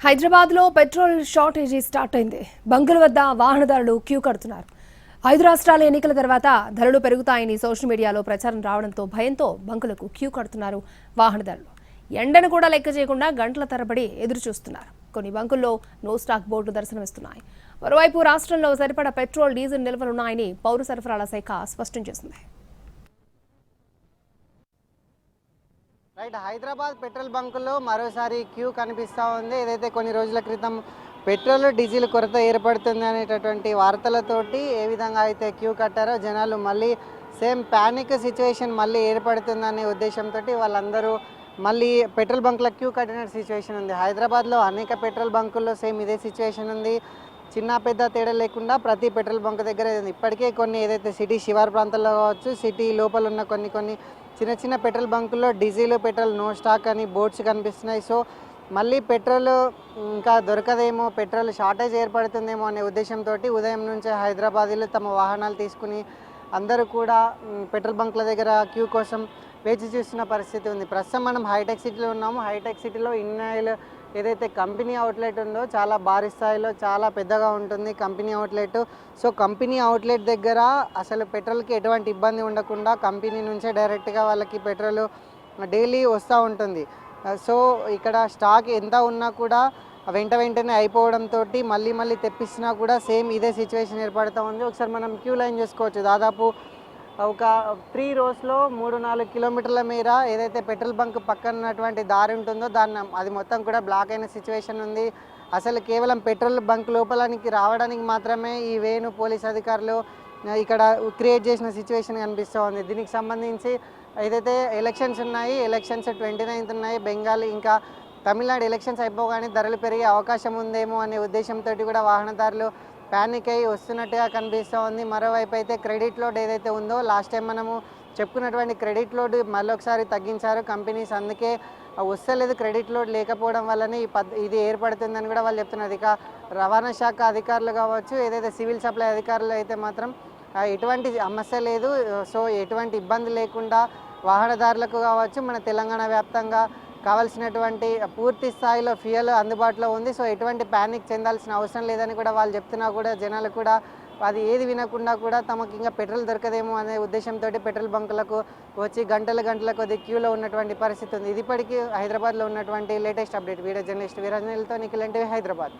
హైదరాబాద్లో petrol shortage start అయింది. బంకుల వద్ద వాహనదారులు క్యూ కడుతున్నారు. 5 రాష్ట్రాల ఎన్నికల తర్వాత ధరలు పెరుగుతాయని సోషల్ మీడియాలో ప్రచారం రావడంతో భయంతో బంకులకు క్యూ కడుతున్నారు వాహనదారులు. ఎండను కూడా లెక్క చేయకుండా గంటల తరబడి ఎదురు చూస్తున్నారు. కొన్ని బంకుల్లో నో స్టాక్ బోర్డులు దర్శనమిస్తున్నాయి. మరోవైపు రాష్ట్రంలో సరిపడా పెట్రోల్, డీజిల్ నిల్వలున్నాయని పౌర సరఫరాల శాఖ స్పష్టం చేసింది. హైదరాబాద్ పెట్రోల్ బంకుల్లో మరోసారి క్యూ కనిపిస్తూ ఉంది. ఏదైతే కొన్ని రోజుల క్రితం పెట్రోల్, డీజిల్ కొరత ఏర్పడుతుంది అనేటటువంటి వార్తలతోటి ఏ విధంగా అయితే క్యూ కట్టారో జనాలు మళ్ళీ సేమ్ ప్యానిక్ సిచ్యువేషన్ మళ్ళీ ఏర్పడుతుందనే ఉద్దేశంతో వాళ్ళందరూ మళ్ళీ పెట్రోల్ బంకుల క్యూ కట్టిన సిచ్యువేషన్ ఉంది. హైదరాబాద్లో అనేక పెట్రోల్ బంకుల్లో సేమ్ ఇదే సిచ్యువేషన్ ఉంది. చిన్న పెద్ద తేడా లేకుండా ప్రతి పెట్రోల్ బంక్ దగ్గర ఇప్పటికే కొన్ని ఏదైతే సిటీ శివారు ప్రాంతాల్లో కావచ్చు, సిటీ లోపల ఉన్న కొన్ని చిన్న చిన్న పెట్రోల్ బంకుల్లో డీజిల్, పెట్రోల్ నో స్టాక్ అని బోర్డ్స్ కనిపిస్తున్నాయి. సో మళ్ళీ పెట్రోల్ ఇంకా దొరకదేమో, పెట్రోల్ షార్టేజ్ ఏర్పడుతుందేమో అనే ఉద్దేశంతో ఉదయం నుంచే హైదరాబాదీలు తమ వాహనాలు తీసుకుని అందరూ కూడా పెట్రోల్ బంకుల దగ్గర క్యూ కోసం వేచి చూస్తున్న పరిస్థితి ఉంది. ప్రస్తుతం మనం హైటెక్ సిటీలో ఉన్నాము. హైటెక్ సిటీలో ఇన్నాయిల్ ఏదైతే కంపెనీ అవుట్లెట్ ఉందో చాలా భారీ స్థాయిలో చాలా పెద్దగా ఉంటుంది company outlet. So company outlet దగ్గర అసలు పెట్రోల్కి ఎటువంటి ఇబ్బంది ఉండకుండా కంపెనీ నుంచే డైరెక్ట్గా వాళ్ళకి పెట్రోల్ డైలీ వస్తూ ఉంటుంది. సో ఇక్కడ స్టాక్ ఎంత ఉన్నా కూడా వెంటనే అయిపోవడంతో మళ్ళీ తెప్పించినా కూడా సేమ్ ఇదే సిచ్యువేషన్ ఏర్పడుతూ ఉంది. ఒకసారి మనం క్యూ లైన్ చూసుకోవచ్చు. దాదాపు ఒక 3 రోస్లో 3-4 కిలోమీటర్ల మేర ఏదైతే పెట్రోల్ బంక్ పక్కన ఉన్నటువంటి దారి ఉంటుందో అది మొత్తం కూడా బ్లాక్ అయిన సిచ్యువేషన్ ఉంది. అసలు కేవలం పెట్రోల్ బంక్ లోపలికి రావడానికి మాత్రమే ఈ వేను పోలీస్ అధికారులు ఇక్కడ క్రియేట్ చేసిన సిచ్యువేషన్ కనిపిస్తూ ఉంది. దీనికి సంబంధించి ఏదైతే ఎలక్షన్స్ ఉన్నాయి, ఎలక్షన్స్ 29th ఉన్నాయి. బెంగాల్ ఇంకా తమిళనాడు ఎలక్షన్స్ అయిపోగానే ధరలు పెరిగే అవకాశం ఉందేమో అనే ఉద్దేశంతో కూడా వాహనదారులు ప్యానిక్ అయ్యి వస్తున్నట్టుగా కనిపిస్తూ ఉంది. మరోవైపు అయితే క్రెడిట్ లోడ్ ఏదైతే ఉందో లాస్ట్ టైం మనము చెప్పుకున్నటువంటి క్రెడిట్ లోడ్ మళ్ళొకసారి తగ్గించారు కంపెనీస్. అందుకే వస్తలేదు, క్రెడిట్ లోడ్ లేకపోవడం వల్లనే ఇది ఏర్పడుతుందని కూడా వాళ్ళు చెప్తున్నారు. ఇక రవాణా శాఖ అధికారులు కావచ్చు, ఏదైతే సివిల్ సప్లై అధికారులు అయితే మాత్రం ఎటువంటి సమస్య లేదు. సో ఎటువంటి ఇబ్బంది లేకుండా వాహనదారులకు కావచ్చు, మన తెలంగాణ వ్యాప్తంగా కావాల్సినటువంటి పూర్తి స్థాయిలో ఫ్యూయల్ అందుబాటులో ఉంది. సో ఎటువంటి ప్యానిక్ చెందాల్సిన అవసరం లేదని కూడా వాళ్ళు చెప్తున్నా కూడా జనాలు కూడా అది ఏది వినకుండా కూడా తమకు ఇంకా పెట్రోల్ దొరకదేమో అనే ఉద్దేశంతో పెట్రోల్ బంకులకు వచ్చి గంటల కొద్ది క్యూలో ఉన్నటువంటి పరిస్థితి ఉంది. ఇది ఇప్పటికీ హైదరాబాద్లో ఉన్నటువంటి లేటెస్ట్ అప్డేట్. వీడియో జర్నలిస్ట్ వీరాజనేలతో నిఖిల్ ఎన్టీవీ, హైదరాబాద్.